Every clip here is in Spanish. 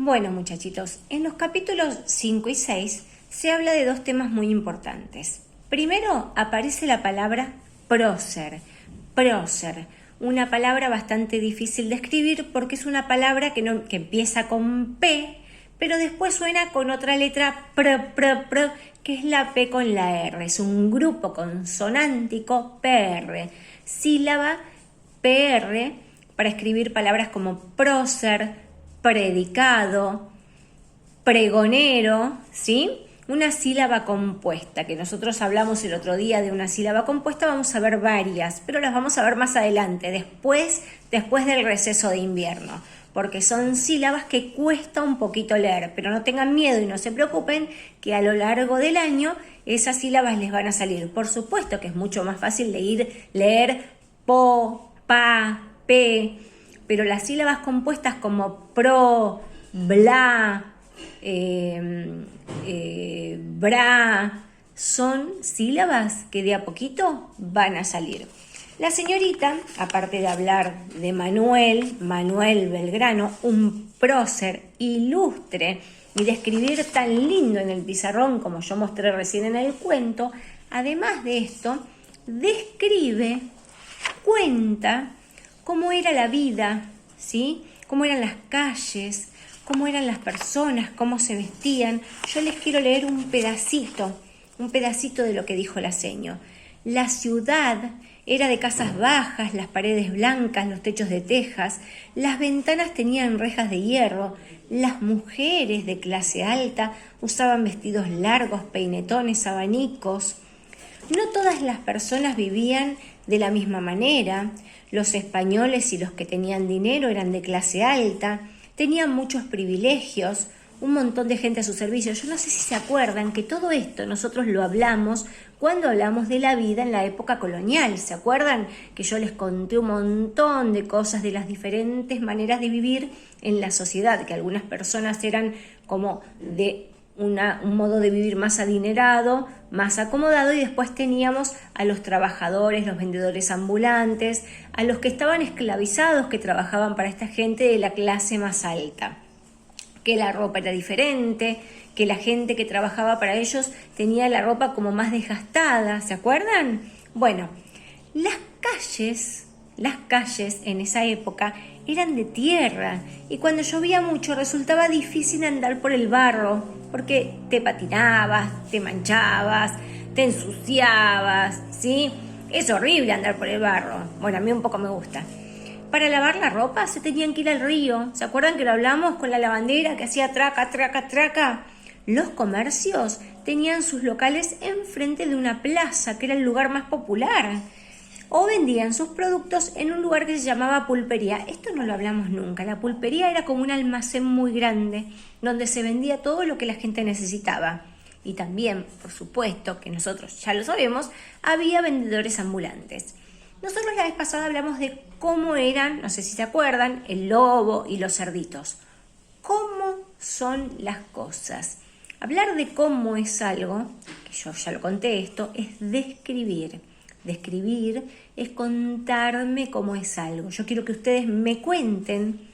Bueno, muchachitos, en los capítulos 5 y 6 se habla de dos temas muy importantes. Primero aparece la palabra prócer, una palabra bastante difícil de escribir porque es una palabra que empieza con P, pero después suena con otra letra pr, que es la P con la R. Es un grupo consonántico PR, sílaba PR, para escribir palabras como prócer, predicado, pregonero, ¿sí? Una sílaba compuesta, que nosotros hablamos el otro día de una sílaba compuesta, vamos a ver varias, pero las vamos a ver más adelante, después del receso de invierno, porque son sílabas que cuesta un poquito leer, pero no tengan miedo y no se preocupen que a lo largo del año esas sílabas les van a salir. Por supuesto que es mucho más fácil leer po, pa, pe, pero las sílabas compuestas como pro, bla, bra, son sílabas que de a poquito van a salir. La señorita, aparte de hablar de Manuel Belgrano, un prócer ilustre, y de escribir tan lindo en el pizarrón como yo mostré recién en el cuento, además de esto, describe, cuenta cómo era la vida, ¿sí? Cómo eran las calles, cómo eran las personas, cómo se vestían. Yo les quiero leer un pedacito de lo que dijo la seño. La ciudad era de casas bajas, las paredes blancas, los techos de tejas, las ventanas tenían rejas de hierro, las mujeres de clase alta usaban vestidos largos, peinetones, abanicos. No todas las personas vivían de la misma manera. Los españoles y los que tenían dinero eran de clase alta, tenían muchos privilegios, un montón de gente a su servicio. Yo no sé si se acuerdan que todo esto nosotros lo hablamos cuando hablamos de la vida en la época colonial. ¿Se acuerdan que yo les conté un montón de cosas de las diferentes maneras de vivir en la sociedad? Que algunas personas eran como de un modo de vivir más adinerado, más acomodado, y después teníamos a los trabajadores, los vendedores ambulantes, a los que estaban esclavizados, que trabajaban para esta gente de la clase más alta, que la ropa era diferente, que la gente que trabajaba para ellos tenía la ropa como más desgastada, ¿se acuerdan? Bueno, las calles en esa época eran de tierra y cuando llovía mucho resultaba difícil andar por el barro porque te patinabas, te manchabas, te ensuciabas, ¿sí? Es horrible andar por el barro. Bueno, a mí un poco me gusta. Para lavar la ropa se tenían que ir al río. ¿Se acuerdan que lo hablamos con la lavandera que hacía traca, traca, traca? Los comercios tenían sus locales enfrente de una plaza, que era el lugar más popular. O vendían sus productos en un lugar que se llamaba pulpería. Esto no lo hablamos nunca. La pulpería era como un almacén muy grande donde se vendía todo lo que la gente necesitaba. Y también, por supuesto, que nosotros ya lo sabemos, había vendedores ambulantes. Nosotros la vez pasada hablamos de cómo eran, no sé si se acuerdan, el lobo y los cerditos. ¿Cómo son las cosas? Hablar de cómo es algo, que yo ya lo conté esto, es describir. Describir es contarme cómo es algo. Yo quiero que ustedes me cuenten,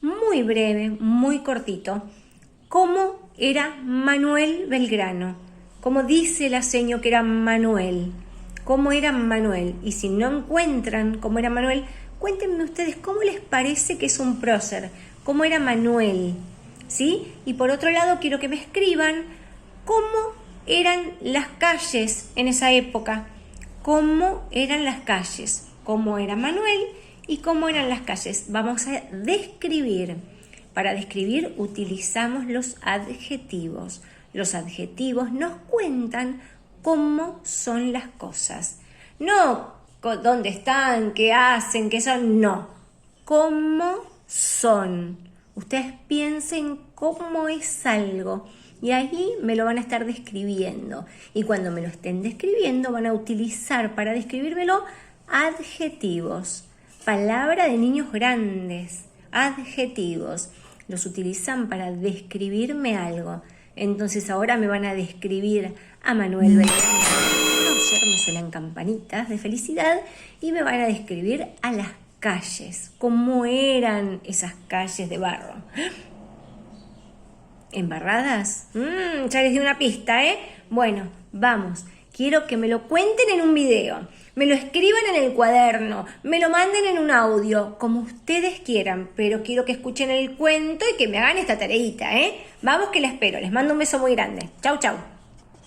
muy breve, muy cortito, cómo era Manuel Belgrano. Cómo dice la seño que era Manuel. Cómo era Manuel. Y si no encuentran cómo era Manuel, cuéntenme ustedes cómo les parece que es un prócer. Cómo era Manuel, ¿sí? Y por otro lado quiero que me escriban cómo eran las calles en esa época. Cómo eran las calles, cómo era Manuel y cómo eran las calles. Vamos a describir. Para describir utilizamos los adjetivos. Los adjetivos nos cuentan cómo son las cosas. No dónde están, qué hacen, qué son, no. Cómo son. Ustedes piensen cómo es algo. Y ahí me lo van a estar describiendo. Y cuando me lo estén describiendo, van a utilizar para describírmelo adjetivos. Palabra de niños grandes. Adjetivos. Los utilizan para describirme algo. Entonces ahora me van a describir a Manuel Belgrano. Me suenan campanitas de felicidad. Y me van a describir a las calles. Cómo eran esas calles de barro. ¿Embarradas? Ya les di una pista, ¿eh? Bueno, vamos. Quiero que me lo cuenten en un video, me lo escriban en el cuaderno, me lo manden en un audio, como ustedes quieran, pero quiero que escuchen el cuento y que me hagan esta tareita, ¿eh? Vamos que la espero, les mando un beso muy grande. Chau, chau.